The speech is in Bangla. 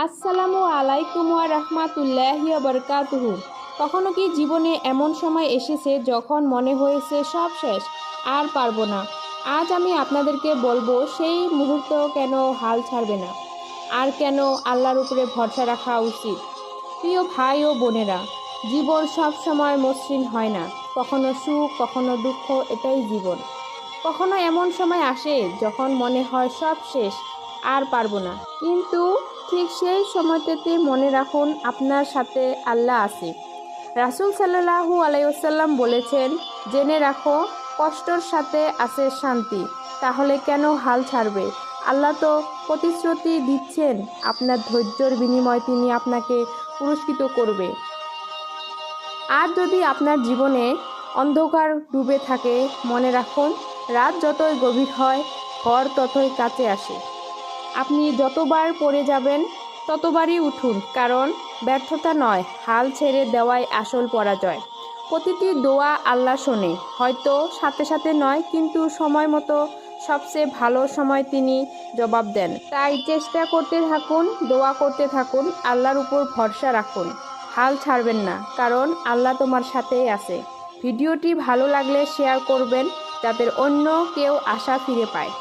আসসালামু আলাইকুম ওয়া রাহমাতুল্লাহি ওয়া বারাকাতুহু। কখনো কি জীবনে এমন সময় এসেছে যখন মনে হয়েছে সব শেষ, আর পারবো না? আজ আমি আপনাদেরকে বলবো সেই মুহূর্ত কেন হাল ছাড়বে না, আর কেন আল্লাহর উপরে ভরসা রাখা উচিত। প্রিয় ভাই ও বোনেরা, জীবন সব সময় মসৃণ হয় না। কখনো সুখ, কখনো দুঃখ, এটাই জীবন। কখনো এমন সময় আসে যখন মনে হয় সব শেষ, আর পারবো না। কিন্তু ঠিক সেই সময়টাতে মনে রাখুন আপনার সাথে আল্লাহ আছে। রাসূল সাল্লাল্লাহু আলাইহি ওয়াসাল্লাম বলেছেন, জেনে রাখো কষ্টর সাথে আছে শান্তি। তাহলে কেন হাল ছাড়বে? আল্লাহ তো প্রতিশ্রুতি দিচ্ছেন, আপনার ধৈর্যের বিনিময়ে তিনি আপনাকে পুরস্কৃত করবে। আর যদি আপনার জীবনে অন্ধকার ডুবে থাকে, মনে রাখুন রাত যতই গভীর হয়, ভোর ততই কাছে আসে। আপনি যতবার পড়ে যাবেন ততবারই উঠুন, কারণ ব্যর্থতা নয়, হাল ছেড়ে দেওয়াই আসল পরাজয়। প্রতিটি দোয়া আল্লাহ শোনে, হয়তো সাথে সাথে নয়, কিন্তু সময় মতো সবচেয়ে ভালো সময় তিনি জবাব দেন। তাই চেষ্টা করতে থাকুন, দোয়া করতে থাকুন, আল্লাহর উপর ভরসা রাখুন। হাল ছাড়বেন না, কারণ আল্লাহ তোমার সাথেই আছে। ভিডিওটি ভালো লাগলে শেয়ার করবেন, যাতে অন্য কেউ আশা ফিরে পায়।